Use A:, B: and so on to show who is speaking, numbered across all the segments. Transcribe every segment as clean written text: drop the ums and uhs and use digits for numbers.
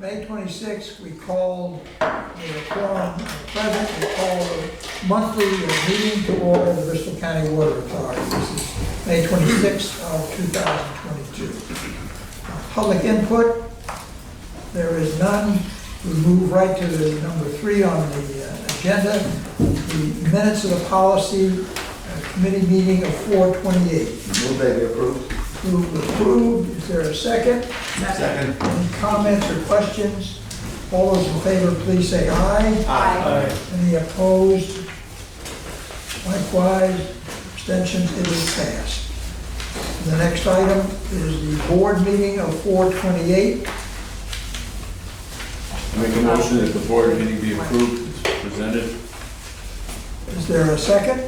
A: May 26th, we called, the quorum present, we called a monthly meeting to order the Bristol County Water Authority. This is May 26th of 2022. Public input, there is none. We move right to the number 3 on the agenda, the minutes of the policy committee meeting of 4/28.
B: Move that be approved.
A: Approved. Is there a second?
B: Second.
A: Any comments or questions? All those in favor, please say aye.
B: Aye.
A: Any opposed? Likewise, abstentions, it is passed. The next item is the board meeting of 4/28.
C: Make a motion that the board meeting be approved as presented.
A: Is there a second?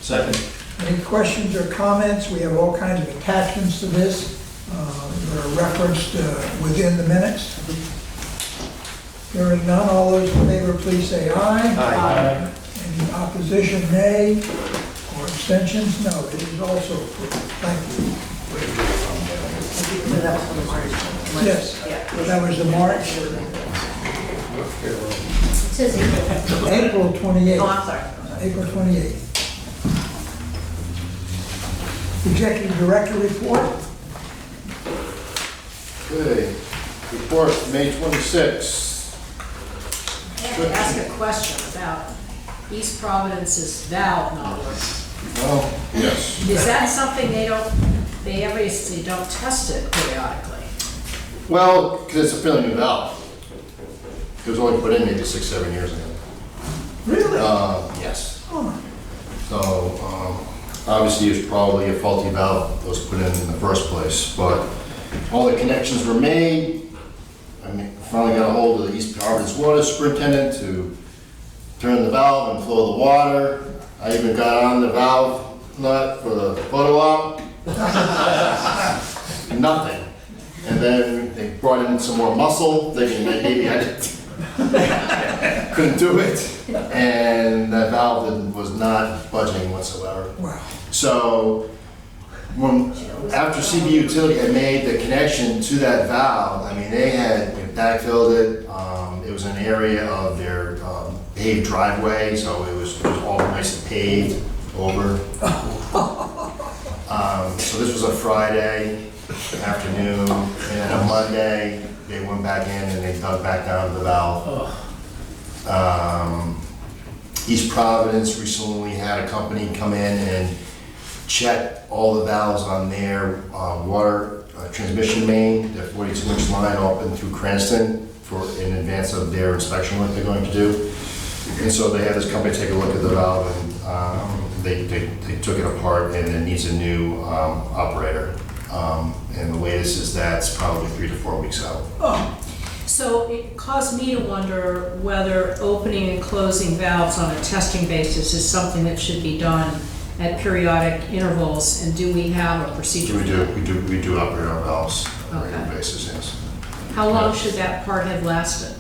C: Second.
A: Any questions or comments? We have all kinds of attachments to this that are referenced within the minutes. Hearing none, all those in favor, please say aye.
B: Aye.
A: Any opposition, nay, or abstentions? No, it is also approved. Thank you.
D: That was for the March.
A: Yes,
D: Yeah.
A: that was the March,
D: It says April.
A: April
D: Oh,
A: 28th.
D: I'm sorry.
A: April 28th. Executive Director report.
B: Okay, report, May 26th.
E: I have to ask a question about East Providence's valve not working.
B: Well, yes.
E: Is that something they obviously don't test it periodically?
B: Well, because it's a fairly new valve. It was only put in maybe 6, 7 years ago.
A: Really?
B: Yes.
A: Oh,
B: So, obviously it's probably a faulty valve that was put in the first place, but all the connections were made. I mean, finally got a hold of the East Providence Water Superintendent to turn the valve and flow the water. I even got on the valve nut for the photo op. Nothing. And then they brought in some more muscle, thinking that maybe I couldn't do it. And that valve was not budging whatsoever.
A: wow.
B: So, after CB Utility had made the connection to that valve, I mean, they had backfilled it. It was an area of their paved driveway, so it was all nice and paved over. So this was a Friday afternoon, and on Monday, they went back in and they dug back down to the valve. East Providence recently had a company come in and check all the valves on their water transmission main, their 42-inch line up and through Cranston in advance of their inspection work they're going to do. And so they had this company take a look at the valve, and they took it apart, and it needs a new operator. And the latest is that's probably 3 to 4 weeks out.
A: Oh,
E: So it caused me to wonder whether opening and closing valves on a testing basis is something that should be done at periodic intervals, and do we have a procedure?
B: We do operate our valves on a regular
E: Okay.
B: basis, yes.
E: How long should that part have lasted?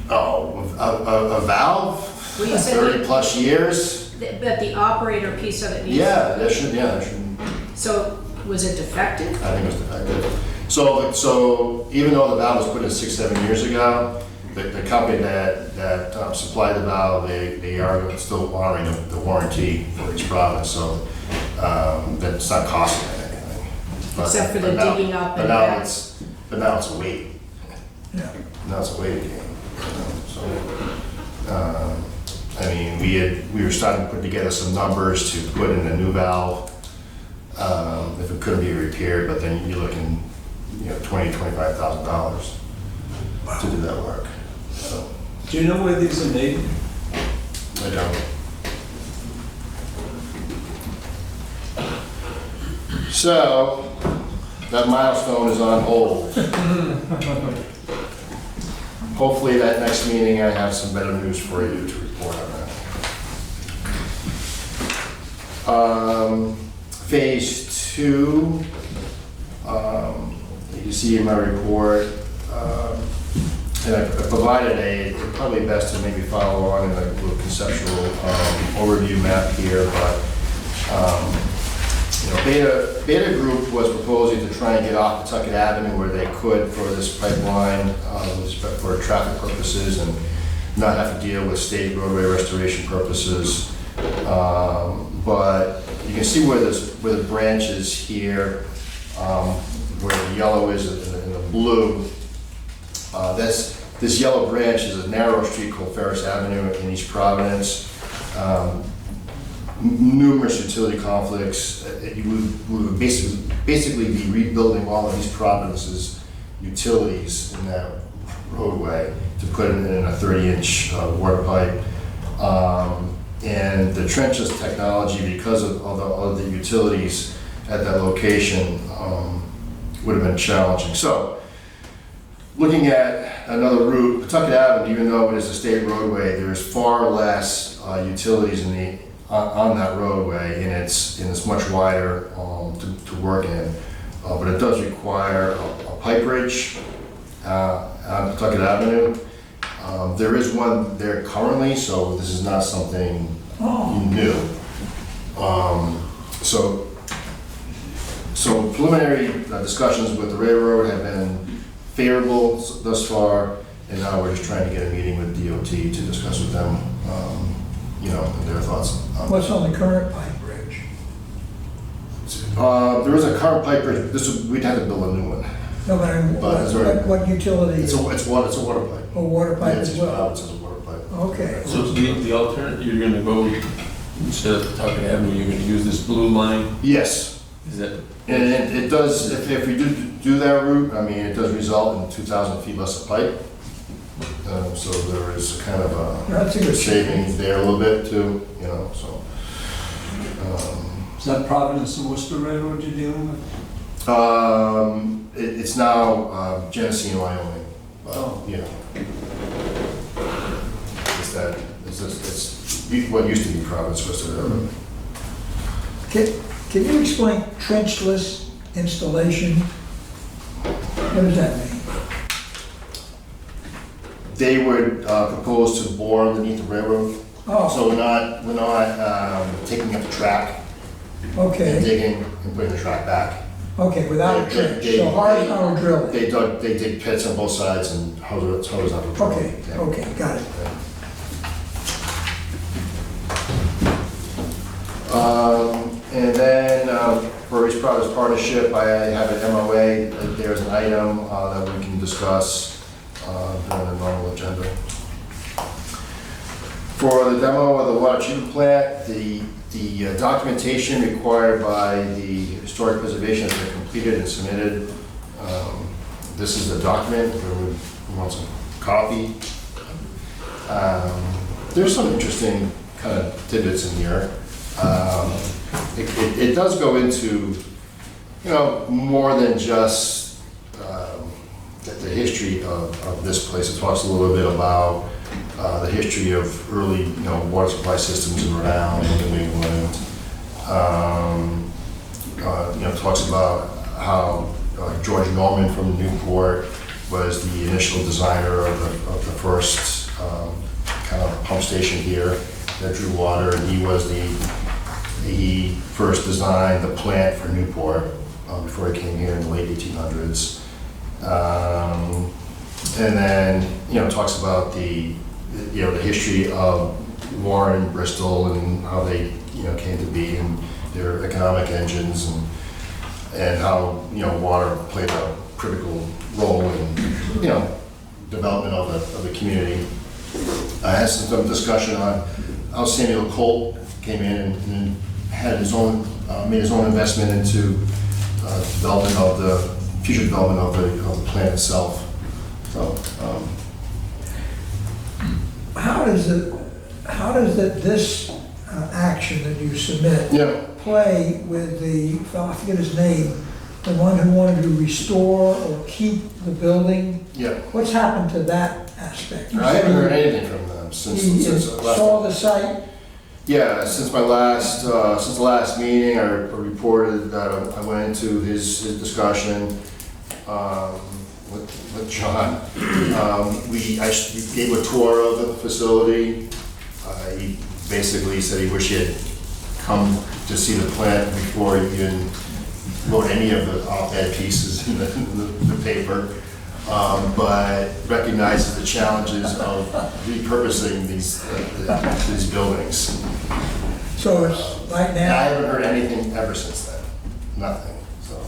B: Oh, a valve?
E: Well, you said
B: 30 plus years?
E: But the operator piece of it needs.
B: Yeah, that should.
E: So was it defective?
B: I think it was defective. So even though the valve was put in 6, 7 years ago, the company that supplied the valve, they are still honoring the warranty for each province, so that's not costing them anything.
E: Except for the digging up and back.
B: But now it's a weight.
A: yeah.
B: Now it's a weight game. So, I mean, we were starting to put together some numbers to put in a new valve if it couldn't be repaired, but then you're looking, $20,000 to $25,000 to do that work. So,
C: Do you know where these are made?
B: I don't. So, that milestone is on hold. Hopefully that next meeting I have some better news for you to report on that. Phase 2, you see in my report, and I provided it's probably best to maybe follow on in a little conceptual overview map here, but Beta Group was proposing to try and get off Pawtucket Avenue where they could for this pipeline, for traffic purposes and not have to deal with state roadway restoration purposes. But you can see where the branch is here, where the yellow is and the blue. This yellow branch is a narrow street called Ferris Avenue in East Providence. Numerous utility conflicts. We would basically be rebuilding all of East Providence's utilities in that roadway to put in a 30-inch water pipe. And the trenchless technology, because of the utilities at that location, would have been challenging. So, looking at another route, Pawtucket Avenue, even though it is a state roadway, there's far less utilities on that roadway, and it's much wider to work in. But it does require a pipe bridge on Pawtucket Avenue. There is one there currently, so this is not something new. So preliminary discussions with the railroad have been favorable thus far, and now we're just trying to get a meeting with DOT to discuss with them, their thoughts.
A: What's on the current pipe bridge?
B: There is a current pipe bridge. We'd have to build a new one.
A: No, but I mean, what utility?
B: It's a water pipe.
A: A water pipe
B: Yeah,
A: as
B: it's
A: well?
B: It's a water pipe.
A: Okay.
C: So the alternate, you're gonna go, instead of Pawtucket Avenue, you're gonna use this blue line?
B: Yes.
C: Is that?
B: And it does, if we do that route, I mean, it does result in 2,000 feet less of pipe. So there is kind of
A: That's a
B: a
A: good
B: savings there a little bit too, so.
F: Is that Providence and Worcester Railroad you're dealing with?
B: It's now Genesee and Wyoming.
F: Oh.
B: It's what used to be Providence, Worcester Railroad.
A: Can you explain trenchless installation? What does that mean?
B: They would propose to bore underneath the railroad.
A: Oh,
B: So we're not taking up the track and
A: okay,
B: digging and putting the track back.
A: okay, without a trench, so horizontal drilling.
B: They dig pits on both sides and horizontal drilling.
A: Okay,
B: Yeah.
A: okay, got it.
B: And then for East Providence Partnership, I have an MOA. There's an item that we can discuss during the normal agenda. For the demo of the water treatment plant, the documentation required by the Historic Preservation has been completed and submitted. This is the document, if everyone wants a copy. There's some interesting kind of tidbits in here. It does go into, more than just the history of this place. It talks a little bit about the history of early, water supply systems in Rhode Island and New England. Talks about how George Norman from Newport was the initial designer of the first kind of pump station here that drew water, and he first designed the plant for Newport before he came here in the late 1800s. And then, talks about the history of Warren, Bristol, and how they, came to be, and their economic engines, and how, water played a critical role in, development of the community. I had some discussion on how Samuel Colt came in and had his own, made his own investment into development of the future development of the plant itself. So,
A: How does this action that you submit
B: yeah,
A: play with the, I forget his name, the one who wanted to restore or keep the building?
B: yeah.
A: What's happened to that aspect? You
B: I haven't
A: said
B: heard anything from them
A: He
B: since I left.
A: saw the site?
B: Yeah, since the last meeting, I reported that I went into his discussion with John. We gave a tour of the facility. He basically said he wished he had come to see the plant before you even wrote any of the op-ed pieces in the paper, but recognizes the challenges of repurposing these buildings.
A: So it's right
B: And I
A: now,
B: haven't heard anything ever since then, nothing, so.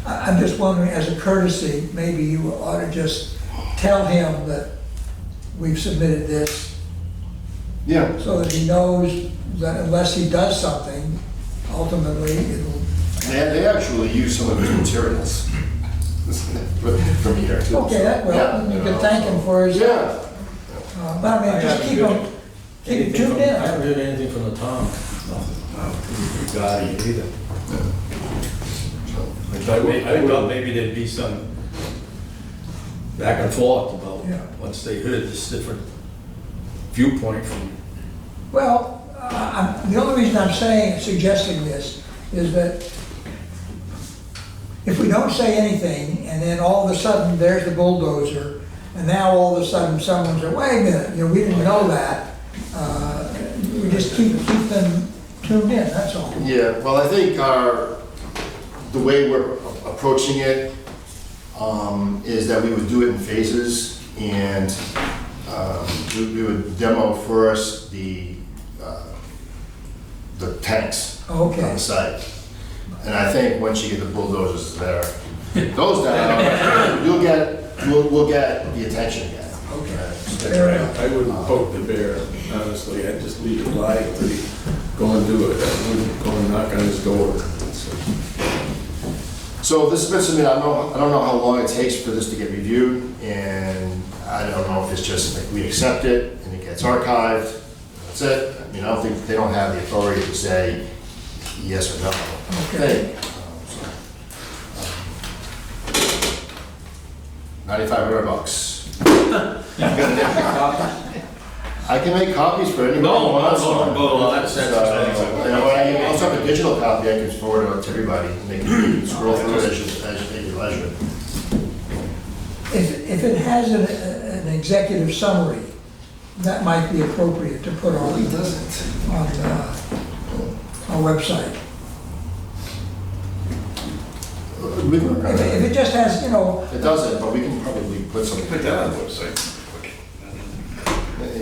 A: I'm just wondering, as a courtesy, maybe you ought to just tell him that we've submitted this,
B: Yeah,
A: so that he knows that unless he does something, ultimately it'll.
B: they actually use some of his materials from here too.
A: Okay, that, well,
B: Yeah,
A: you can thank him for his.
B: Yeah,
A: But I mean, just keep him tuned
G: I
A: in.
G: haven't heard anything from the town. Regarding it either. I thought maybe there'd be some back and forth about,
A: Yeah.
G: once they heard this different viewpoint from.
A: Well, the only reason I'm suggesting this is that if we don't say anything, and then all of a sudden, there's the bulldozer, and now all of a sudden, someone said, wait a minute, we didn't know that. We just keep them tuned in, that's all.
B: yeah, well, I think the way we're approaching it is that we would do it in phases, and we would demo first the tanks on
A: Okay,
B: the site. And I think once you get the bulldozers there, those down, we'll get the attention again.
A: okay.
C: That's right. I wouldn't poke the bear, honestly. I'd just leave it live till he go and do it. I wouldn't go and knock on his door.
B: So this has been submitted, I don't know how long it takes for this to get reviewed, and I don't know if it's just like we accept it and it gets archived, that's it. I mean, I don't think, they don't have the authority to say yes or no.
A: Okay.
B: $9,500. I can make copies for anyone who wants one.
G: Well, that's,
B: So, I also have a digital copy I can forward it to everybody, and they can scroll through it at your leisure.
A: If it has an executive summary, that might be appropriate to put on our website.
B: We can work on
A: If
B: it.
A: it just has,
B: It doesn't, but we can probably put some.
H: Put that on the website.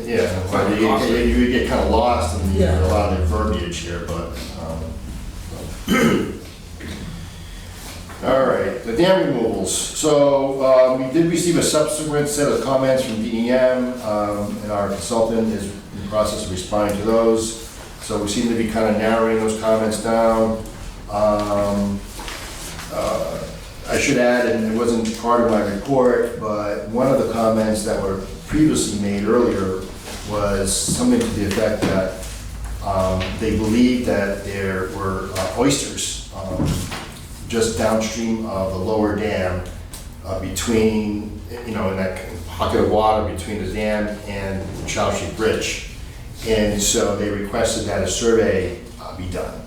B: Yeah, well, you get kind of lost in
A: Yeah.
B: a lot of the verbiage here, but. All right, the dam removals. So we did receive a subsequent set of comments from DEM, and our consultant is in the process of responding to those. So we seem to be kind of narrowing those comments down. I should add, and it wasn't part of my report, but one of the comments that were previously made earlier was something to the effect that they believed that there were oysters just downstream of the lower dam between, in that pocket of water between the dam and Charles Street Bridge. And so they requested that a survey be done.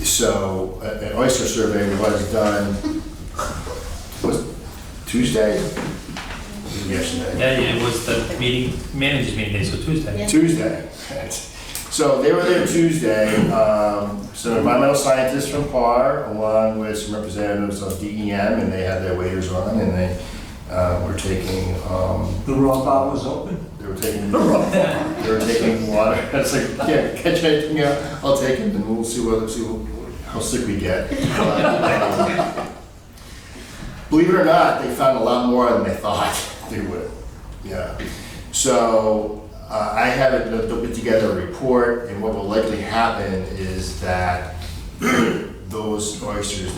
B: So an oyster survey was done, was Tuesday? Yesterday.
I: Yeah, it was the meeting, managers meeting day, so Tuesday.
D: Yeah.
B: Tuesday. So they were there Tuesday, some environmental scientists from PAR, along with some representatives of DEM, and they had their waders on, and they were taking,
F: The raw bar was open?
B: they were taking water. I was like, yeah, catch anything out, I'll take it, and we'll see how sick we get. Believe it or not, they found a lot more than they thought they would. Yeah. So I haven't put together a report, and what will likely happen is that those oysters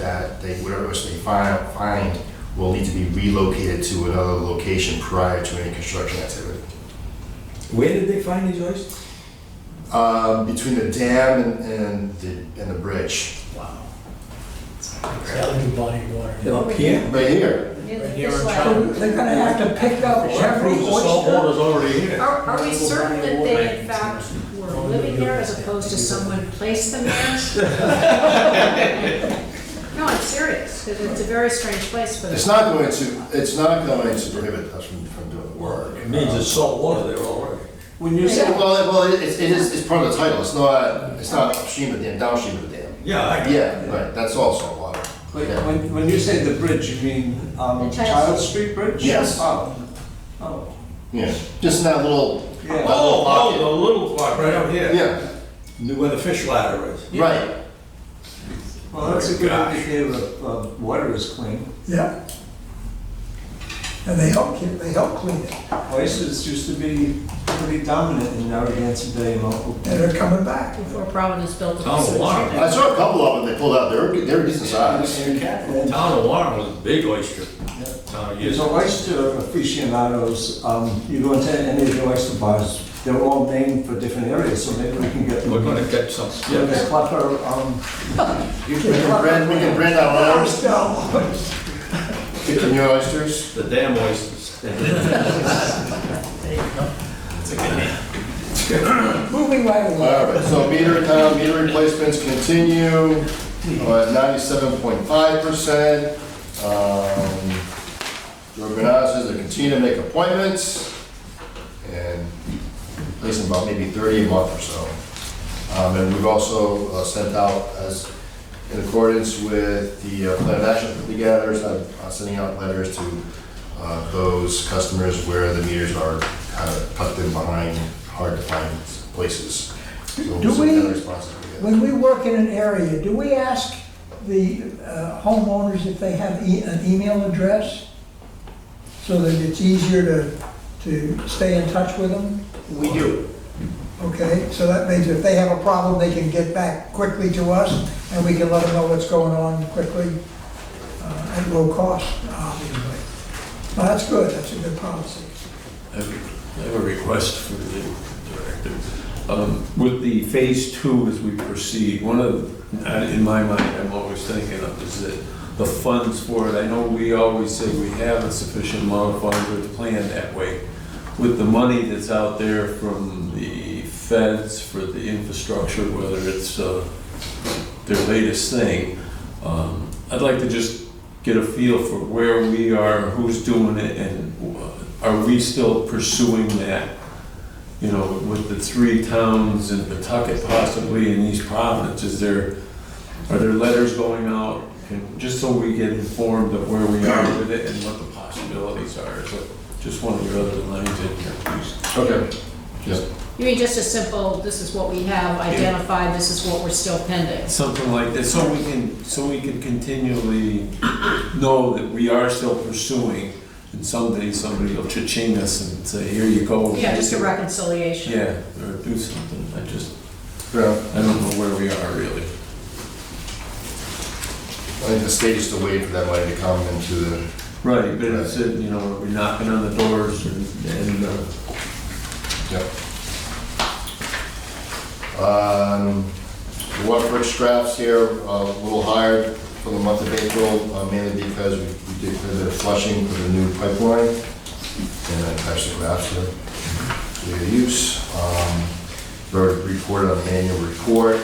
B: whatever oyster they find will need to be relocated to another location prior to any construction activity.
G: Where did they find these oysters?
B: Between the dam and the bridge.
G: Elegant body of water. Up here?
B: Right here.
A: so they're gonna have to pick up every
G: The salt
A: oyster.
G: water's already here.
E: Are we certain that they in fact were living there as opposed to someone placed them there? No, I'm serious, because it's a very strange place for them.
B: It's not going to prohibit us from doing the work.
G: It means it's salt water there already.
F: When you say,
B: Well, it's part of the title, it's not upstream of the dam, downstream of the dam.
G: Yeah, I
B: Yeah, right, that's also water. Yeah.
F: when you say the bridge, you mean,
D: The
F: Child Street Bridge?
B: Yes.
F: Oh, oh,
B: Yeah, just in that little,
F: yeah.
G: Oh, the little part right up here.
B: yeah,
G: Where the fish ladder is.
B: right.
F: Well, that's a good
G: Gosh.
F: indicator of water is clean.
A: Yeah. And they help clean it,
F: Oysters used to be pretty dominant in Narragansett Bay and local.
A: and they're coming back.
E: Before Providence built the
G: Town of Warren.
B: I saw a couple of them they pulled out, they were decent size.
G: Town of Warren was a big oyster. Town of
F: There's
G: years.
F: oyster aficionados, you go into any of the oyster bars, they're all named for different areas, so maybe we can get.
G: We're gonna catch some.
F: Yeah, the Clepper,
B: We can brand out ours,
A: Still.
B: chicken your oysters.
G: The damn oysters.
I: It's a good name.
A: Moving right
B: All
A: along.
B: right, so meter replacements continue at 97.5%. The organizers, they continue to make appointments and placing about maybe 30 a month or so. And we've also sent out, as in accordance with the plan of action put together, sending out letters to those customers where the meters are kind of tucked in behind hard to find places. So
A: Do
B: we'll send
A: we-
B: that response to you.
A: When we work in an area, do we ask the homeowners if they have an email address? So that it's easier to stay in touch with them?
G: We do.
A: Okay, so that means if they have a problem, they can get back quickly to us, and we can let them know what's going on quickly, at low cost, obviously. Well, that's good, that's a good policy.
C: I have a request for the director. With the phase 2 as we proceed, one of, in my mind, I'm always thinking of is that the funds for it, I know we always say we have a sufficient amount of funds, or it's planned that way. With the money that's out there from the feds for the infrastructure, whether it's their latest thing, I'd like to just get a feel for where we are, who's doing it, and are we still pursuing that? You know, with the 3 towns in Pawtucket possibly in East Providence, are there letters going out? Just so we get informed of where we are with it and what the possibilities are. So just one of your other lines in here, please.
B: Okay. Yes.
E: You mean just a simple, this is what we have identified, this is what we're still pending?
C: Something like that, so we can continually know that we are still pursuing, and someday somebody will cha-ching us and say, here you go.
E: Yeah, just a reconciliation.
C: Yeah, or do something. I
B: Yeah.
C: don't know where we are really.
B: I think the state is still waiting for that money to come into the,
C: Right, but it's, you know, we're knocking on the doors and
B: yep. The water extracts here, a little higher for the month of April, mainly because we did a bit of flushing for the new pipeline. And I attached the graphs here for your use. We already reported on the annual report.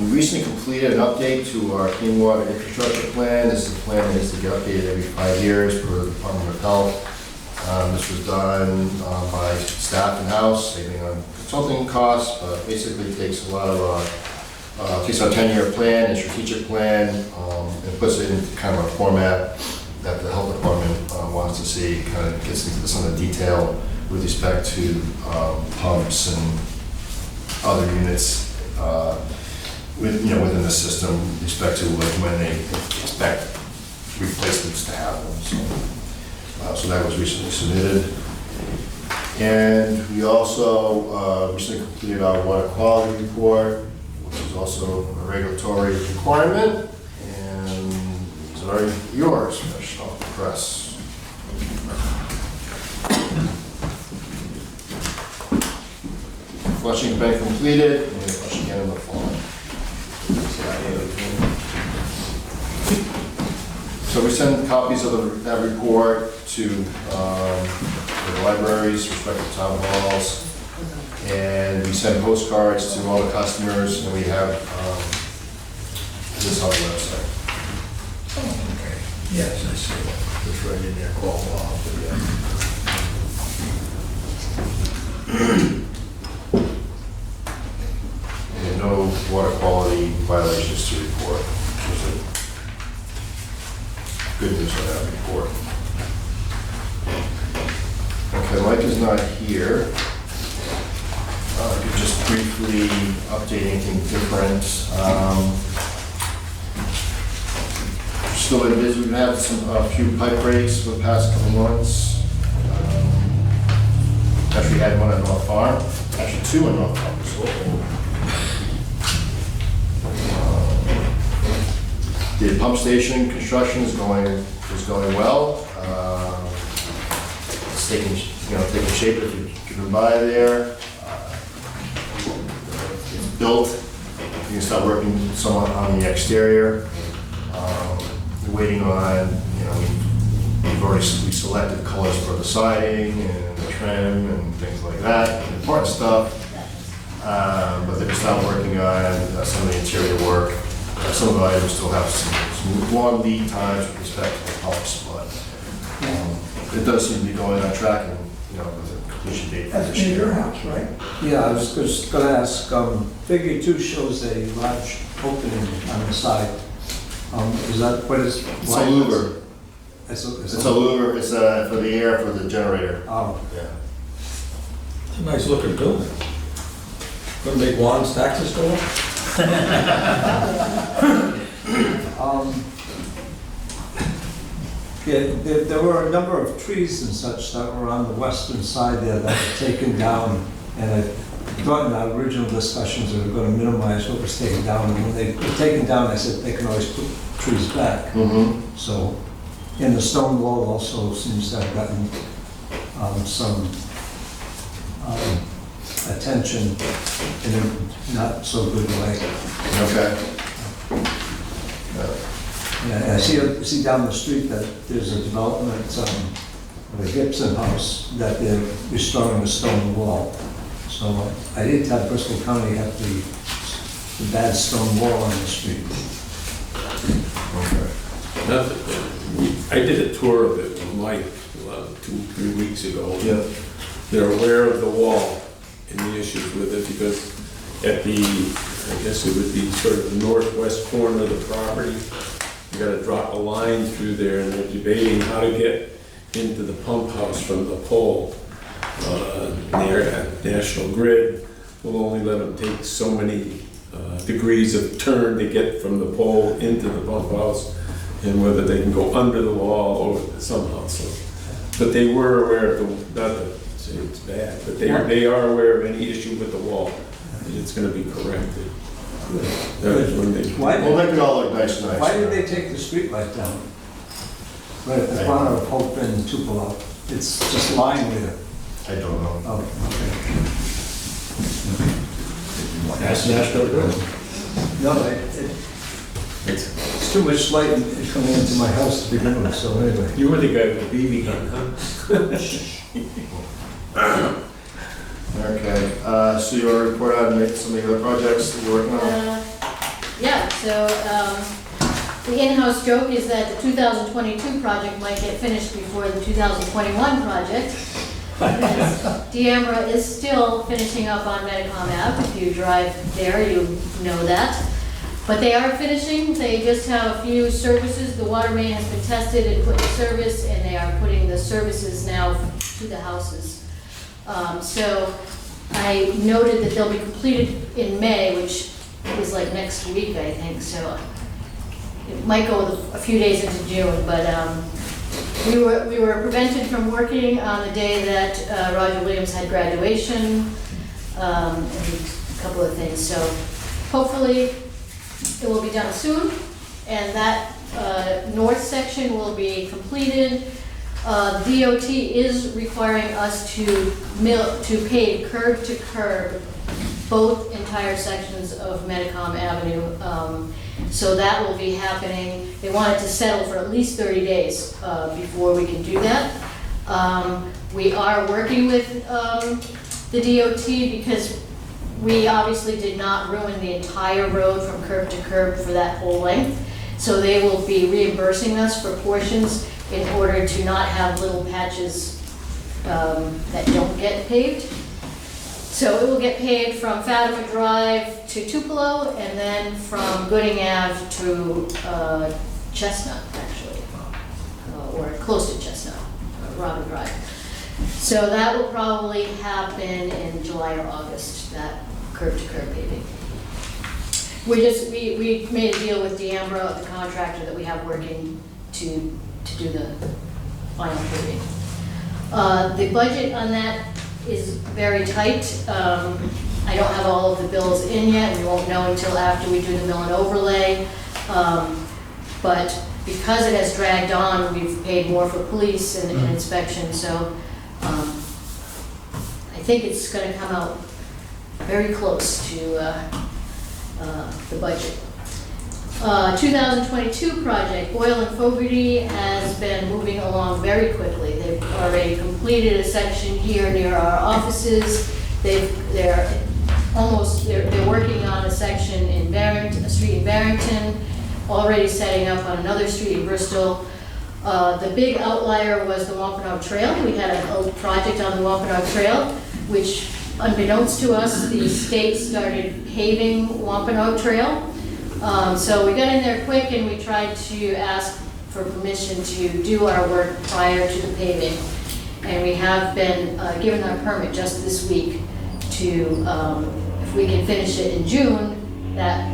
B: We recently completed an update to our clean water infrastructure plan. This is a plan that needs to get updated every 5 years per the Department of Health. This was done by staff in-house, saving on consulting costs, but basically takes a lot of, takes our 10-year plan and strategic plan and puts it in kind of a format that the health department wants to see, kind of gets into some of the detail with respect to pumps and other units within the system, with respect to like when they expect replacements to happen. So that was recently submitted. And we also recently completed our water quality report, which is also a regulatory requirement. And these are yours, fresh off the press. Flushing has been completed, and we'll flush again in the fall. So we send copies of that report to the libraries, respective town halls, and we send postcards to all the customers, and we have this on the website.
A: Oh, okay. Yes, I see that.
B: It's right in there, call Bob. And no water quality violations to report, which is good news on that report. Okay, Mike is not here. I could just briefly update anything different. Still been busy. We've had a few pipe breaks for the past couple months. Actually had one at North Farm. Actually two in North Farm. The pump station construction is going well. It's taking shape if you've driven by there. It's built. You can start working somewhat on the exterior. We're waiting on, we selected colors for the siding and the trim and things like that, the important stuff. But they're just not working on some of the interior work. Some of the items still have some long lead times with respect to the pumps, but it does seem to be going on track and, with a completion date.
A: That's
B: this
A: in
B: year.
A: your house, right?
F: Yeah, I was just gonna ask, figure 2 shows a large opening on the side. Is that what is?
B: It's a louver.
F: It's
B: It's a louver. It's for the air for the generator.
F: Oh,
B: Yeah.
G: It's a nice looking building. Gonna make Juan's taxes go up?
F: yeah, there were a number of trees and such that were on the western side there that were taken down, and I thought in our original discussions they were going to minimize what was taken down, and when they were taken down, I said they can always put trees back.
B: Mm-hmm.
F: So, and the stone wall also seems to have gotten some attention in a not so good way.
B: Okay.
F: Yeah, I see down the street that there's a development, of a Gibson house, that they're restoring a stone wall. So I did have Bristol County have the bad stone wall on the street.
B: Okay.
C: I did a tour of it with Mike 2-3 weeks ago.
B: Yeah.
C: They're aware of the wall and the issues with it because at the, I guess it would be sort of the northwest corner of the property, you gotta drop a line through there and they're debating how to get into the pump house from the pole. Their National Grid will only let them take so many degrees of turn to get from the pole into the pump house, and whether they can go under the wall or somehow. So, but they were aware of the, not to say it's bad, but they are aware of any issue with the wall, and it's going to be corrected. That is when they.
B: We'll make it all look nice.
F: Why did they take the street light down? Right at the corner of Hope and Tupelo. It's just lying there.
B: I don't know.
F: Oh,
G: That's National Grid.
F: okay. No, it's too much light coming into my house to begin with, so anyway.
C: You were the guy with the BB gun, huh?
B: Okay. So you want to report on some of the other projects that you're working on?
D: Yeah, so the in-house joke is that the 2022 project might get finished before the 2021 project. Deambra is still finishing up on Medicom Ave. If you drive there, you know that. But they are finishing. They just have a few services. The water main has been tested and put in service, and they are putting the services now to the houses. So I noted that they'll be completed in May, which is like next week, I think. So it might go a few days into June, but we were prevented from working on the day that Roger Williams had graduation, and a couple of things. So hopefully it will be done soon, and that north section will be completed. DOT is requiring us to pave curb to curb both entire sections of Medicom Avenue. So that will be happening. They wanted to settle for at least 30 days before we can do that. We are working with the DOT because we obviously did not ruin the entire road from curb to curb for that whole length. So they will be reimbursing us for portions in order to not have little patches that don't get paved. So it will get paved from Fatima Drive to Tupelo, and then from Gooding Ave to Chestnut, actually, or close to Chestnut, Robin Drive. So that will probably happen in July or August, that curb-to-curb paving. We made a deal with D'Ambra, the contractor that we have working to do the final paving. The budget on that is very tight. I don't have all of the bills in yet, we won't know until after we do the mill and overlay. But because it has dragged on, we've paid more for police and inspection, so I think it's gonna come out very close to the budget. 2022 project, Boyle and Fogarty has been moving along very quickly. They've already completed a section here near our offices. They're working on a section in Barrington, a street in Barrington, already setting up on another street in Bristol. The big outlier was the Wampanoag Trail. We had a project on the Wampanoag Trail, which unbeknownst to us, the state started paving Wampanoag Trail. So we got in there quick and we tried to ask for permission to do our work prior to the paving. And we have been given our permit just this week to, if we can finish it in June, that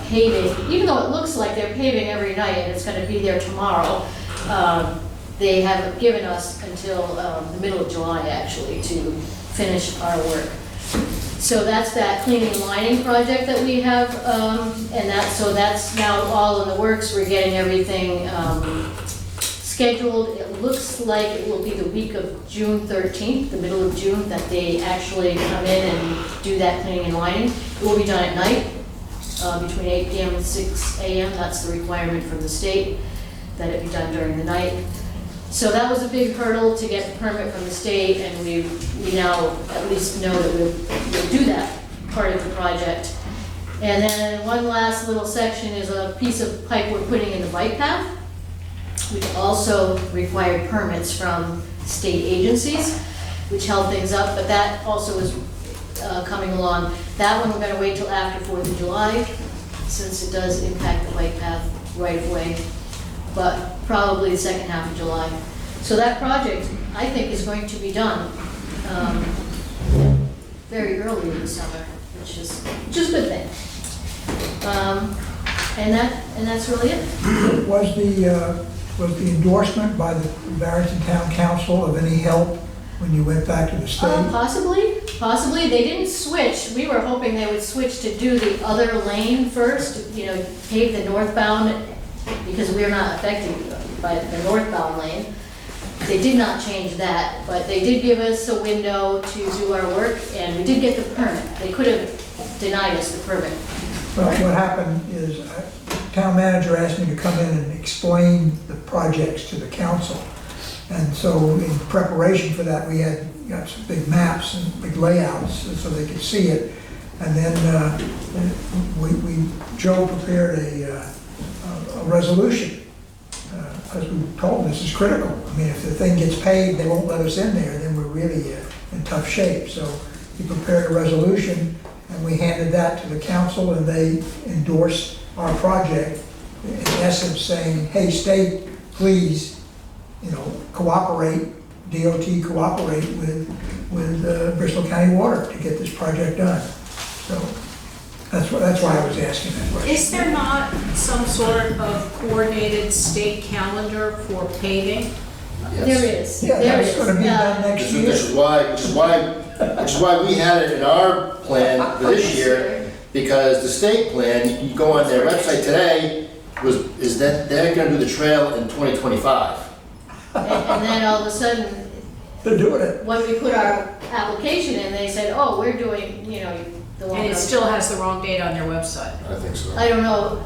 D: paving, even though it looks like they're paving every night and it's gonna be there tomorrow, they have given us until the middle of July actually to finish our work. So that's that cleaning and lining project that we have, and that's now all in the works. We're getting everything scheduled. It looks like it will be the week of June 13th, the middle of June, that they actually come in and do that cleaning and lining. It will be done at night, between 8 p.m. and 6 a.m. That's the requirement from the state, that it be done during the night. So that was a big hurdle to get the permit from the state, and we now at least know that we'll do that part of the project. And then one last little section is a piece of pipe we're putting in the bike path, which also required permits from state agencies, which held things up, but that also is coming along. That one we're gonna wait till after 4th of July, since it does impact the bike path right away, but probably the second half of July. So that project, I think, is going to be done very early in the summer, which is a good thing. And that's really it.
A: Was the endorsement by the Barrington Town Council of any help when you went back to the state?
D: Possibly. They didn't switch. We were hoping they would switch to do the other lane first, pave the northbound, because we're not affected by the northbound lane. They did not change that, but they did give us a window to do our work, and we did get the permit. They could have denied us the permit.
A: Well, what happened is, town manager asked me to come in and explain the projects to the council. And so in preparation for that, we got some big maps and big layouts so they could see it. And then Joe prepared a resolution, because we told them this is critical. I mean, if the thing gets paid, they won't let us in there, then we're really in tough shape. So he prepared a resolution, and we handed that to the council, and they endorsed our project, in essence saying, hey, state, please, cooperate, DOT cooperate with Bristol County Water to get this project done. So that's why I was asking that question.
E: Is there not some sort of coordinated state calendar for paving?
D: There is.
A: Yeah,
D: There
A: that's
D: is.
A: gonna be done next year.
B: Which is why we had it in our plan for this year, because the state plan, you go on their website today, is that they're gonna do the trail in 2025.
D: And then all of a sudden,
A: They're doing it.
D: when we put our application in, they said, oh, we're doing, the one.
E: And it still has the wrong date on their website.
B: I think so.
D: I don't know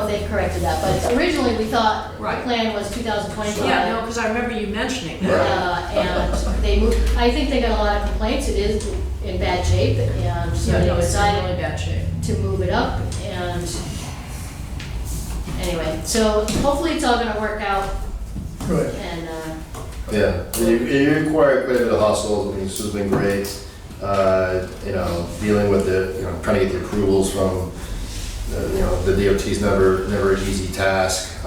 D: if they corrected that, but originally we thought the
E: Right.
D: plan was 2025.
E: Yeah, no, because I remember you mentioning that.
D: And they moved, I think they got a lot of complaints, it is in bad shape, and so
E: Yeah,
D: they
E: no, it's in
D: decided
E: really bad shape.
D: to move it up, and anyway, so hopefully it's all gonna work out,
A: Good.
D: and,
B: Yeah, you require quite a bit of hustle. I mean, Sue's been great. dealing with trying to get the approvals from, the DOT's never an easy task.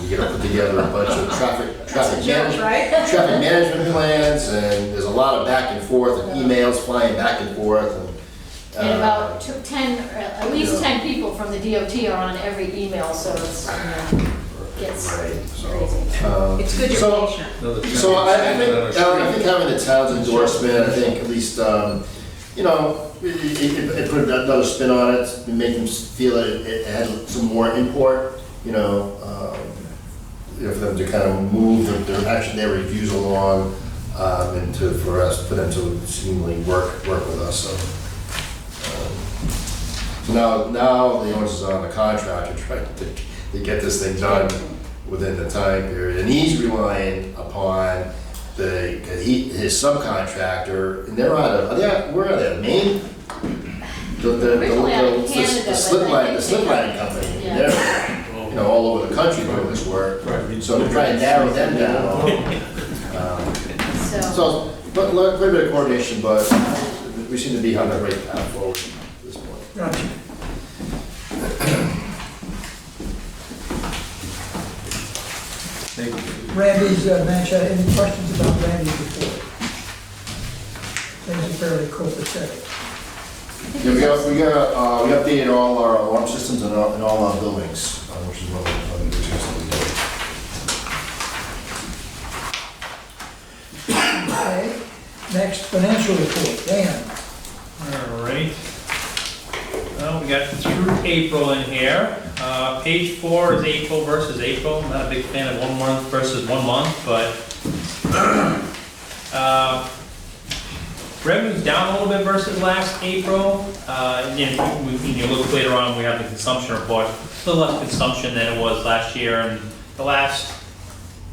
B: You gotta put together a bunch of traffic management plans, and there's a lot of back and forth, and emails flying back and forth,
D: And about 10, or at least 10 people from the DOT are on every email, so it's, gets
B: right, so,
D: crazy.
E: It's good you're patient.
B: So I think having the town's endorsement, I think at least, it put another spin on it, and make them feel that it had some more import, for them to kind of move their reviews along, and for them to seemingly work with us, so. So now the onus is on the contractor trying to get this thing done within the time period, and he's relying upon his subcontractor, and they're where are they, Maine?
D: Originally out of Canada,
B: The slip
D: but
B: lining company,
D: Yeah.
B: they're, all over the country doing this work, so they're trying to narrow them down. So, but a little bit of coordination, but we seem to be on the right path forward at this point.
A: Gotcha.
C: Thank you.
A: Randy's, Manchester, any questions about Randy's report? Things are fairly copacetic.
B: Yeah, we updated all our alarm systems in all our buildings, which is one of the other things that we did.
A: Okay, next financial report, Dan.
I: All right. Well, we got through April in here. Page 4 is April versus April. I'm not a big fan of 1 month versus 1 month, but revenue's down a little bit versus last April. Again, when you look later on, we have the consumption report. A little less consumption than it was last year, and the last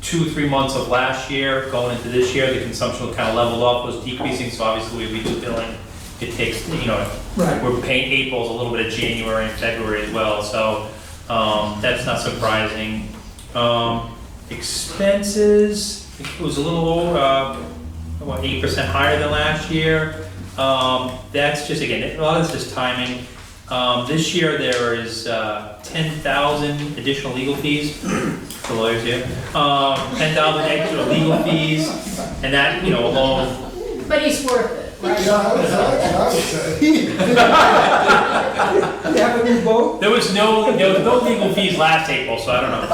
I: 2-3 months of last year going into this year, the consumption kind of leveled off, was decreasing. So obviously we do billing. It takes,
A: Right.
I: we're paying April's a little bit of January and February as well, so that's not surprising. Expenses, it was a little over, about 8% higher than last year. That's just, again, a lot of this is timing. This year there is 10,000 additional legal fees, for lawyers here. 10,000 extra legal fees, and that, alone.
D: But he's worth it, right?
A: You have a new vote?
I: There was no legal fees last April, so I don't know.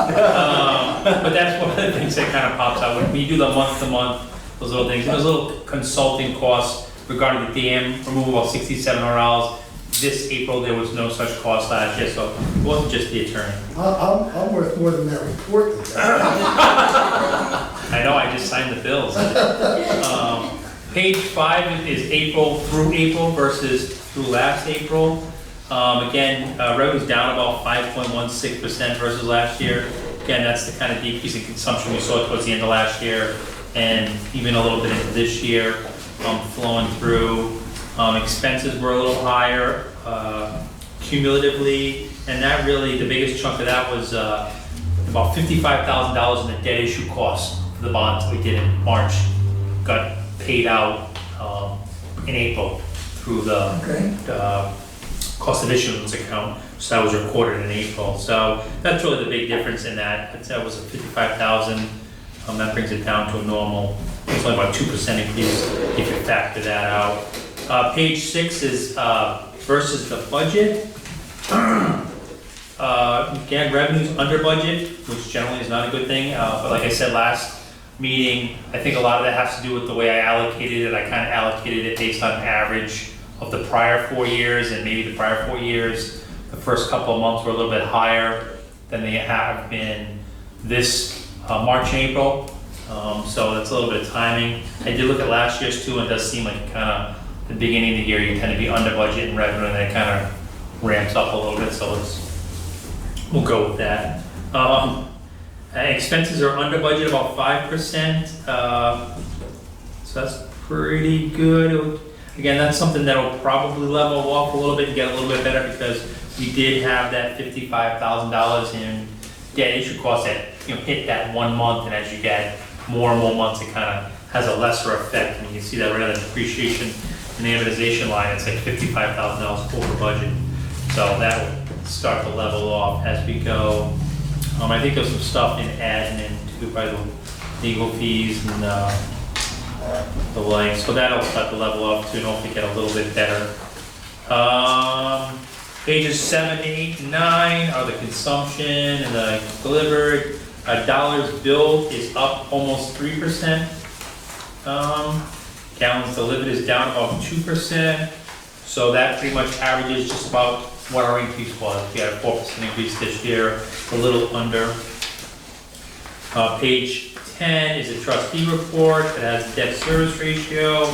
I: But that's one of the things that kind of pops out when you do the month-to-month, those little things. And those little consulting costs regarding the dam removal of $6,700. This April, there was no such cost last year, so it wasn't just the attorney.
H: I'm worth more than that report.
I: I know, I just signed the bills. Page 5 is April through April versus through last April. Again, revenue's down about 5.16% versus last year. Again, that's the kind of decrease in consumption we saw towards the end of last year, and even a little bit into this year, flowing through. Expenses were a little higher cumulatively, and that really, the biggest chunk of that was about $55,000 in the debt issue costs for the bonds that we did in March. Got paid out in April through the cost of issuance account, so that was recorded in April. So that's really the big difference in that. That was a $55,000. That brings it down to a normal. It's only about 2% increase if you factor that out. Page 6 is versus the budget. Again, revenue's under budget, which generally is not a good thing. But like I said last meeting, I think a lot of that has to do with the way I allocated it. I kind of allocated it based on average of the prior 4 years, and maybe the prior 4 years, the first couple of months were a little bit higher than they have been this March and April. So that's a little bit of timing. I did look at last year's too, and it does seem like kind of the beginning of the year you tend to be under budget in revenue, and then it kind of ramps up a little bit. So we'll go with that. Expenses are under budget about 5%. So that's pretty good. Again, that's something that'll probably level off a little bit and get a little bit better, because we did have that $55,000 in debt issue costs that hit that 1 month, and as you get more and more months, it kind of has a lesser effect. And you can see that right on the depreciation an amortization line, it's like $55,000 over budget. So that'll start to level off as we go. I think there's some stuff in admin too, probably the legal fees and the like, so that'll start to level off too, and hopefully get a little bit better. Pages 7, 8, 9 are the consumption and the delivered. Dollars billed is up almost 3%. Gallons delivered is down about 2%. So that pretty much averages just about what our increase was. We had a 4% increase this year, a little under. Page 10 is a trustee report that has debt service ratio,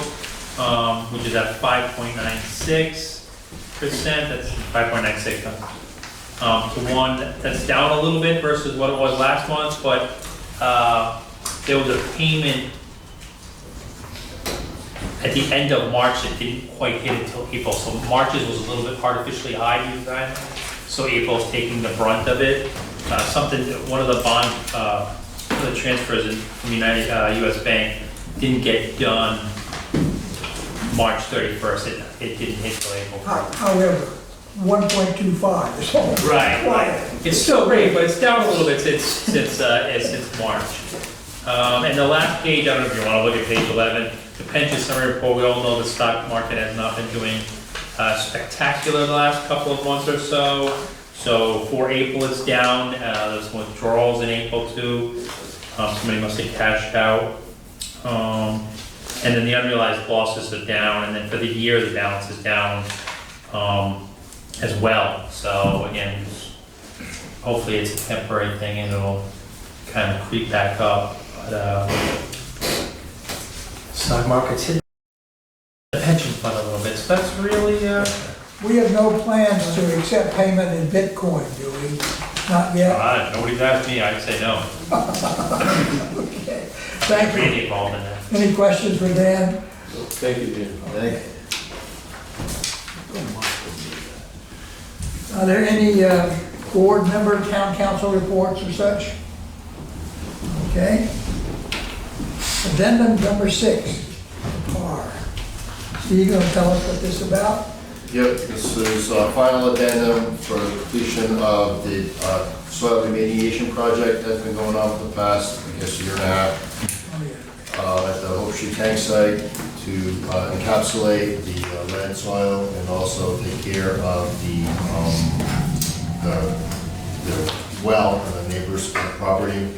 I: which is at 5.96%. That's 5.96 to 1. That's down a little bit versus what it was last month, but there was a payment at the end of March that didn't quite hit until April. So March's was a little bit artificially high, you guys. So April's taking the brunt of it. One of the bond, the transfers from United U.S. Bank didn't get done March 31st. It didn't hit till April 1st.
A: However, 1.25 is all.
I: Right. It's still great, but it's down a little bit since March. And the last page, I don't know if you want to look at page 11, the pension summary report. We all know the stock market has not been doing spectacular the last couple of months or so. So for April, it's down. There's some withdrawals in April too. Somebody must have cashed out. And then the unrealized losses are down. And then for the year, the balance is down as well. So again, hopefully it's a temporary thing and it'll kind of creep back up. But stock market's hit the pension fund a little bit. So that's really
A: We have no plans to accept payment in Bitcoin, do we? Not yet?
I: nobody's asked me. I'd say no.
A: Okay. Thank you.
I: Really involved in that.
A: Any questions for Dan?
C: Thank you, Dan.
A: Are there any board member, town council reports or such? Okay. Addendum number 6. R. Steve, you gonna tell us what this is about?
B: Yep, this is a final addendum for the completion of the soil remediation project that's been going on for the past, I guess, year and a half at the Hope Street tank site to encapsulate the lead soil and also take care of the well on the neighbor's property.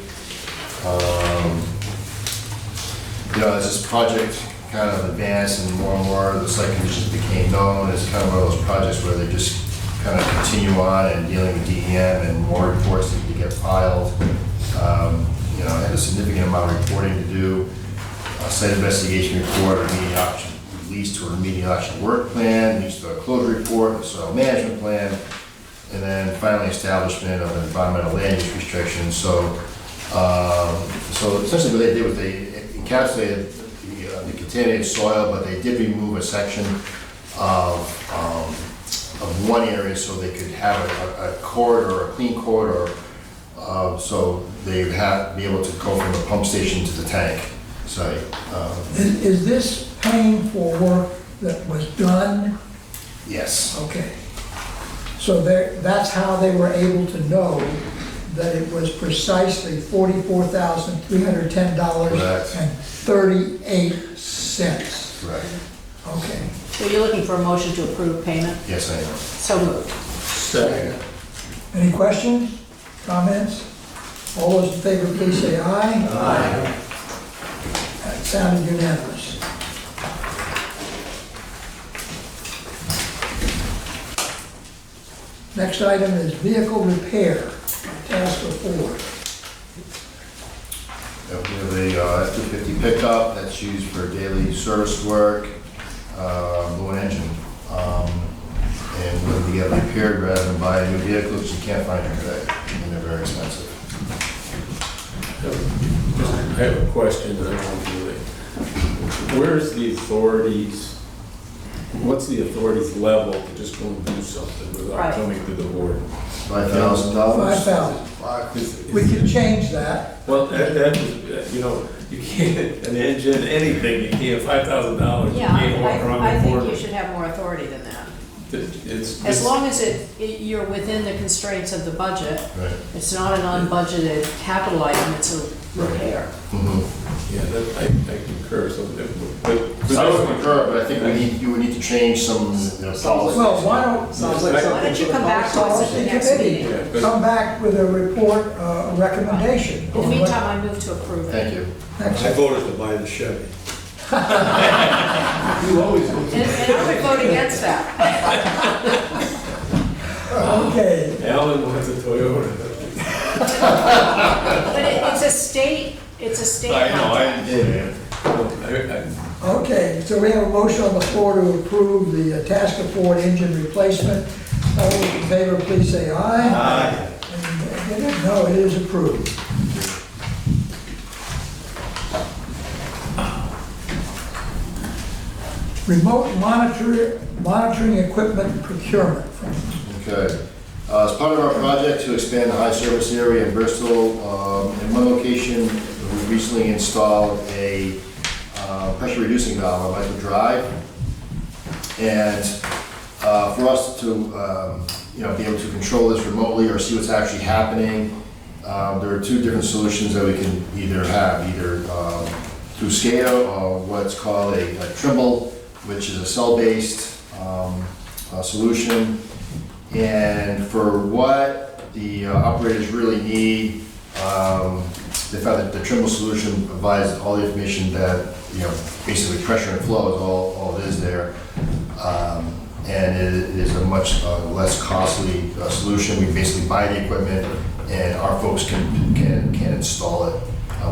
B: As this project kind of advanced and more the site conditions became known, it's kind of one of those projects where they just kind of continue on and dealing with DEM and more reports need to get filed. I had a significant amount of reporting to do, a site investigation report, release to a remedial action work plan, release to a closure report, a soil management plan, and then finally establishment of an environmental land use restriction. So essentially what they did was they encapsulated the contaminated soil, but they did remove a section of one area so they could have a corridor, a clean corridor, so they would be able to go from the pump station to the tank site.
A: Is this paying for work that was done?
B: Yes.
A: Okay. So that's how they were able to know that it was precisely $44,310.38.
B: Correct.
A: Okay.
E: So you're looking for a motion to approve payment?
B: Yes, I am.
E: So moved.
C: Second.
A: Any questions, comments? All those in favor, please say aye.
C: Aye.
A: That sounded unanimous. Next item is vehicle repair, task of 4.
B: We have a F-250 pickup that's used for daily service work, low engine, and looking to get repaired rather than buy a new vehicle, which you can't find them today, and they're very expensive.
C: I have a question that I want to relate. Where's the authorities, what's the authority's level to just go and do something without
E: Right.
C: coming to the board?
B: $5,000?
A: 5,000. We can change that.
C: Well, that is, you can't, an engine, anything, you can't, $5,000, you
E: Yeah,
C: can't walk around
E: I
C: the
E: think
C: board It's.
E: As long as you're within the constraints of the budget,
B: Right.
E: it's not an unbudgeted capital item, it's a repair.
B: Mhm.
C: Yeah, that, I concur, so, but.
B: I would concur, but I think you would need to change some policies.
A: Well, why don't,
F: Sounds like
E: Why
F: something
E: don't you
F: for the
E: come back to us at the
A: policy
E: next
A: committee,
E: meeting?
A: come back with a report, a recommendation.
E: In the meantime, I move to approve it.
B: Thank you.
G: I voted to buy the Chevy.
F: You always go
E: And I would vote against that.
A: Okay,
C: Alan wants a Toyota.
E: But it's a state contract.
A: okay, so we have a motion on the floor to approve the Tasker Ford engine replacement. All those in favor, please say aye.
G: Aye.
A: And, no, it is approved. Remote monitoring equipment procurement.
B: Okay. As part of our project to expand the high service area in Bristol, in one location, we recently installed a pressure reducing valve on Michael Drive. And for us to be able to control this remotely or see what's actually happening, there are two different solutions that we can either have, either through SCADA or what's called a Trimble, which is a cell-based solution. And for what the operators really need, they found that the Trimble solution provides all the information that, basically pressure and flow is all it is there. And it is a much less costly solution. We basically buy the equipment and our folks can install it.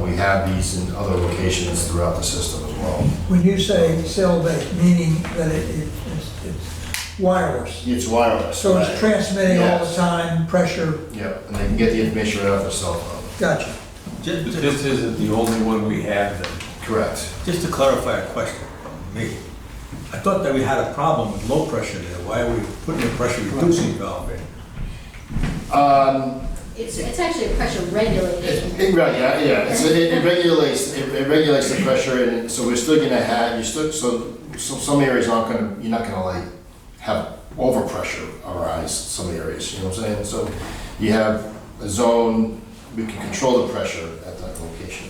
B: We have these in other locations throughout the system as well.
A: When you say cell-based, meaning that it's wireless.
B: It's wireless.
A: So it's
B: right?
A: transmitting all the
B: Yes.
A: time, pressure,
B: Yep, and they can get the information right off their cell phone.
A: gotcha.
C: But this isn't the only one we have then.
B: Correct.
G: Just to clarify a question from me. I thought that we had a problem with low pressure there. Why are we putting a pressure reducing valve in?
D: It's actually a pressure regulating.
B: Right, yeah. It regulates the pressure, and so we're still gonna have, so some areas you're not gonna like have overpressure arise some areas, you know what I'm saying? So you have a zone, we can control the pressure at that location.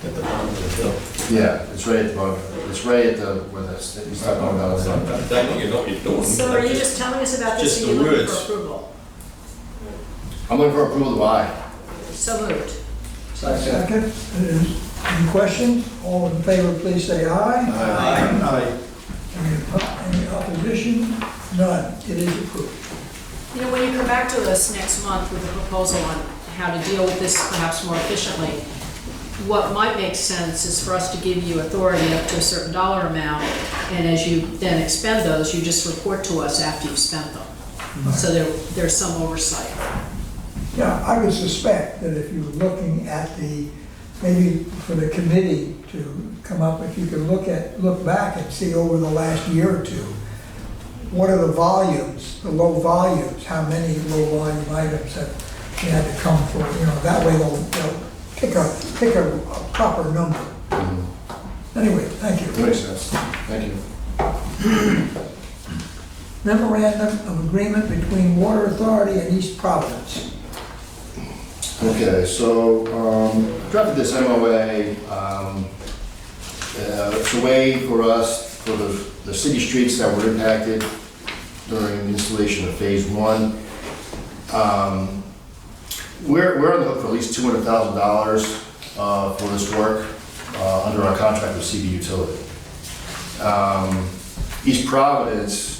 G: At the bottom of the hill.
B: Yeah, it's right at the bottom, it's right at the, where the, you start going down there.
G: That you know what you're doing.
E: So are you just telling us about this
G: Just
E: or
G: the
E: you're looking
G: words.
E: for approval?
B: I'm looking for approval to buy.
E: So moved.
A: Second, any questions? All in favor, please say aye.
G: Aye.
A: Any opposition? None, it is approved.
E: When you come back to us next month with a proposal on how to deal with this perhaps more efficiently, what might make sense is for us to give you authority up to a certain dollar amount, and as you then expend those, you just report to us after you've spent them. So there's some oversight.
A: Yeah, I would suspect that if you're looking at maybe for the committee to come up, if you could look back and see over the last year or two, what are the volumes, the low volumes, how many low volume items have you had to come for, that way they'll pick a proper number. Anyway, thank you.
B: That makes sense. Thank you.
A: Memorandum of agreement between Water Authority and East Providence.
B: Okay, so drafted this MOA. It's a way for us, for the city streets that were impacted during the installation of Phase 1. We're on the hook for at least $200,000 for this work under our contract with CB Utility. East Providence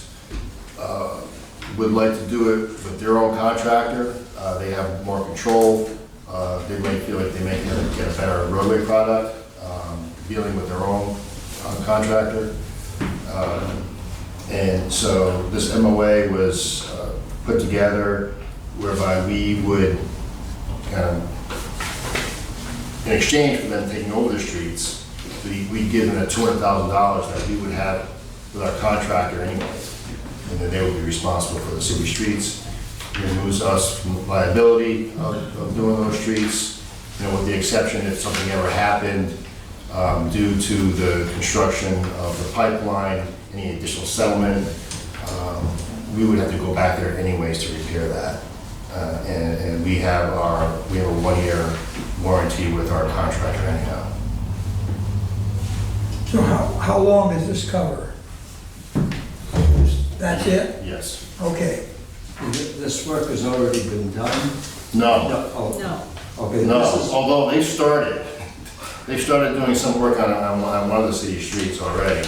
B: would like to do it with their own contractor. They have more control. They may feel like they may get a better roadway product dealing with their own contractor. And so this MOA was put together whereby we would kind of, in exchange for them taking over the streets, we'd give them that $200,000 that we would have with our contractor anyway. And then they would be responsible for the city streets. It removes us from liability of doing those streets, with the exception if something ever happened, due to the construction of the pipeline, any additional settlement, we would have to go back there anyways to repair that. And we have a 1-year warranty with our contractor anyhow.
A: So how long does this cover? That's it?
B: Yes.
A: Okay.
F: This work has already been done?
B: No,
F: Oh,
E: No.
F: okay,
B: no,
F: this is,
B: although they've started doing some work on one of the city streets already.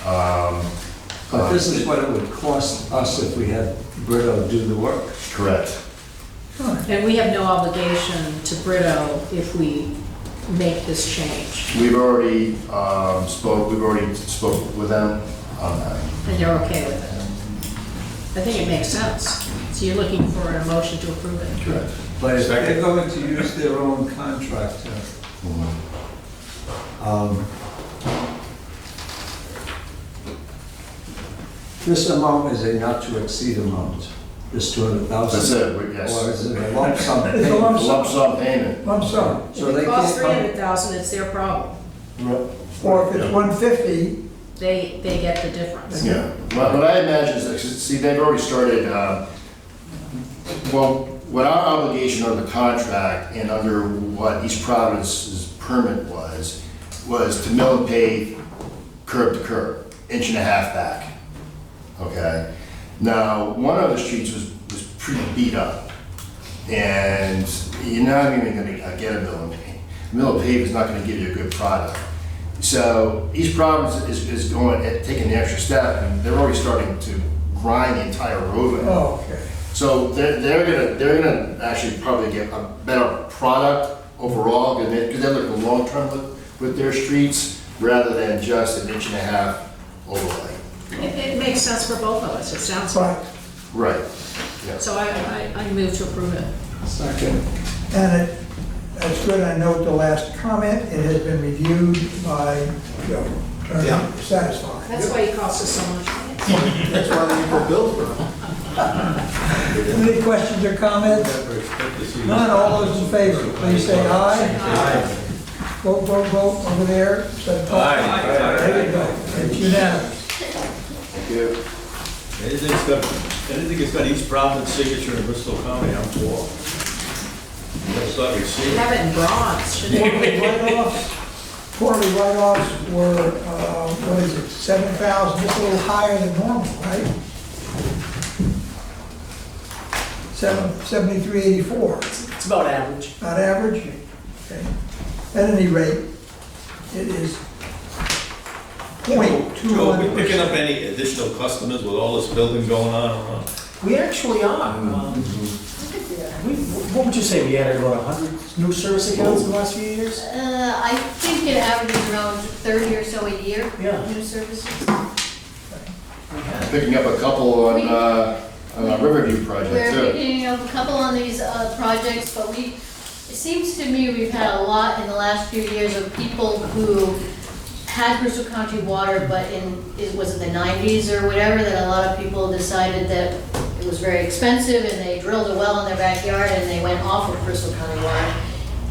F: but this is what it would cost us if we had Brito do the work.
B: Correct.
E: And we have no obligation to Brito if we make this change,
B: We've already spoke with them on that.
E: and they're okay with it. I think it makes sense. So you're looking for a motion to approve it?
B: Correct.
F: But if they're going to use their own contractor, this amount is a not to exceed amount, this 200,000?
B: That's it, yes.
F: Or is it a lump sum
A: It's a lump
F: payment?
B: Lump sum payment.
A: Lump sum.
F: So
E: If
F: they
E: it costs
F: can't come-
E: 300,000, it's their problem.
A: Or if it's 150,
E: They get the difference.
B: Yeah, what I imagine is, see, they've already started, well, what our obligation under the contract and under what East Providence's permit was to mill and pave curb to curb, 1.5 inch back, okay? Now, one of the streets was pretty beat up, and you're not even gonna get a mill and pave. Mill and pave is not gonna give you a good product. So East Providence is taking the extra step, and they're already starting to grind the entire roadway.
A: oh, okay.
B: So they're gonna actually probably get a better product overall, because they're looking long-term with their streets, rather than just 1.5 inch overlay.
E: It makes sense for both of us, it sounds like.
A: Right.
B: Right, yes.
E: So I move to approve it.
F: Second.
A: And that's good. I note the last comment. It has been reviewed by Joe.
H: Yeah.
A: Satisfied.
E: That's why it costs us so much money.
H: That's why they put bills for them.
A: Any questions or comments? None, all those in favor, please say aye.
G: Aye.
A: Vote over there. Said
C: Aye.
A: There you go. It's unanimous.
B: Thank you.
G: Anything that's got East Providence signature in Bristol County, I'm for. That's not
E: We
G: received.
E: have it in bronze, shouldn't we?
A: Quarterly write-offs were, what is it, 7,000, just a little higher than normal, right? 7384,
J: It's about average.
A: not average? Okay. At any rate, it is
G: Joe, we picking up
A: 0.21%.
G: any additional customers with all this building going on around?
J: We actually are. What would you say, we added about 100 new service accounts in the last few years?
D: I think it averages around 30 or so a year,
J: Yeah.
D: new services.
B: Picking up a couple on a Riverview project
D: We're
B: too.
D: picking up a couple on these projects, but it seems to me we've had a lot in the last few years of people who had Bristol County water, but was it the 90s or whatever, that a lot of people decided that it was very expensive, and they drilled a well in their backyard and they went off of Bristol County water.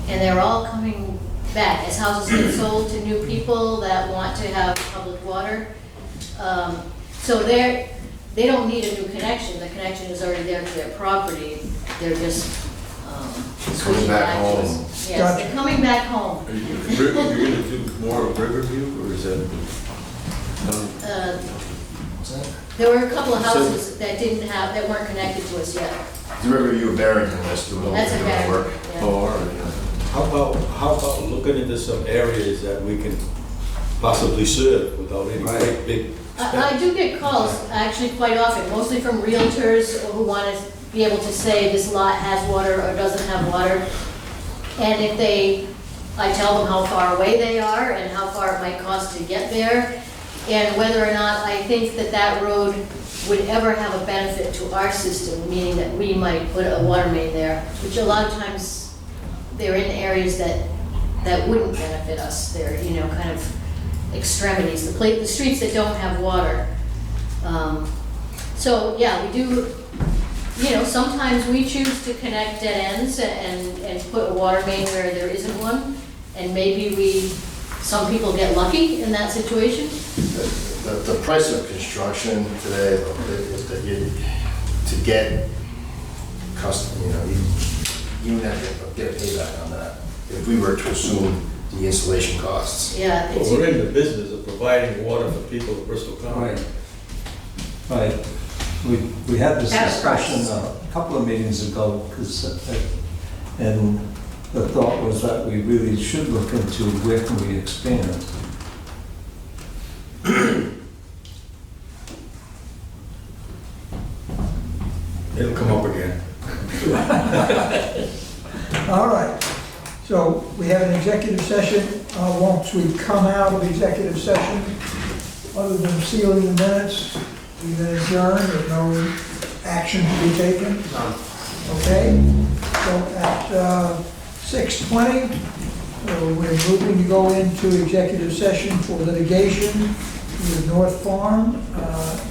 D: And they're all coming back as houses get sold to new people that want to have public water. So they don't need a new connection, the connection is already there to their property, they're just switching
B: back
D: back to us.
B: home.
D: Yes, they're coming back home.
C: Are you gonna do more of Riverview, or is that?
D: There were a couple of houses that weren't connected to us yet.
B: The Riverview of Barrington, that's doing
D: That's a
B: doing work.
D: bad, yeah.
C: Oh, all right.
G: How about looking into some areas that we can possibly serve without any great big
D: I do get calls, actually quite often, mostly from realtors who want to be able to say this lot has water or doesn't have water. And I tell them how far away they are and how far it might cost to get there, and whether or not I think that road would ever have a benefit to our system, meaning that we might put a water main there, which a lot of times they're in areas that wouldn't benefit us. They're, kind of extremities, the streets that don't have water. So, yeah, we do, sometimes we choose to connect dead ends and put a water main where there isn't one. And maybe we some people get lucky in that situation.
B: The price of construction today, though, is that to get custom, you have to get a payback on that. If we were to assume the installation costs.
D: Yeah,
G: Well,
D: it's,
G: we're in the business of providing water for people of Bristol County.
F: Right. We had this
E: At a
F: discussion
E: price.
F: a couple of meetings ago, and the thought was that we really should look into where can we expand.
G: It'll come up again.
A: All right, so we have an executive session. Once we come out of executive session, other than sealing the minutes, we then adjourn, there's no action to be taken. Okay, so at 6:20, we're moving to go into executive session for litigation with North Farm.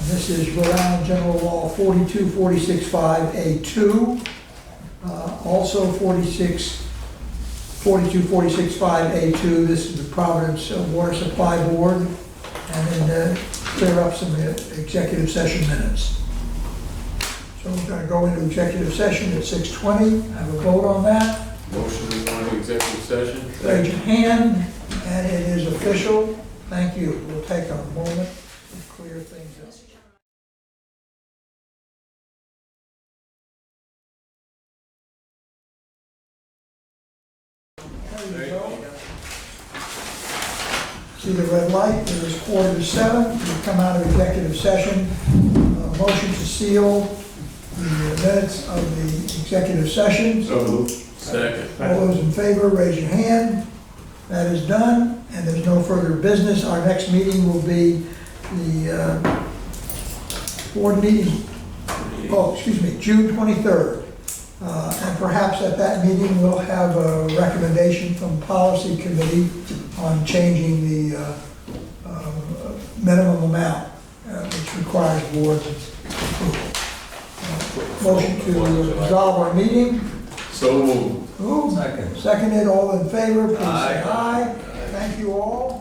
A: This is Rhode Island General Law 42465A2, also 42465A2. This is the Providence Water Supply Board, and then clear up some executive session minutes. So we're going to go into executive session at 6:20. Have a vote on that.
C: Motion to go into executive session?
A: Raise your hand, and it is official. Thank you. We'll take a moment to clear things up. There you go. See the red light? It is 6:45. We come out of executive session. Motion to seal the minutes of the executive session.
C: So moved. Second.
A: All those in favor, raise your hand. That is done, and there's no further business. Our next meeting will be the board meeting, June 23rd. And perhaps at that meeting, we'll have a recommendation from Policy Committee on changing the minimum amount, which requires board approval. Motion to dissolve our meeting.
C: So moved.
A: Seconded, all in favor, please say aye. Thank you all.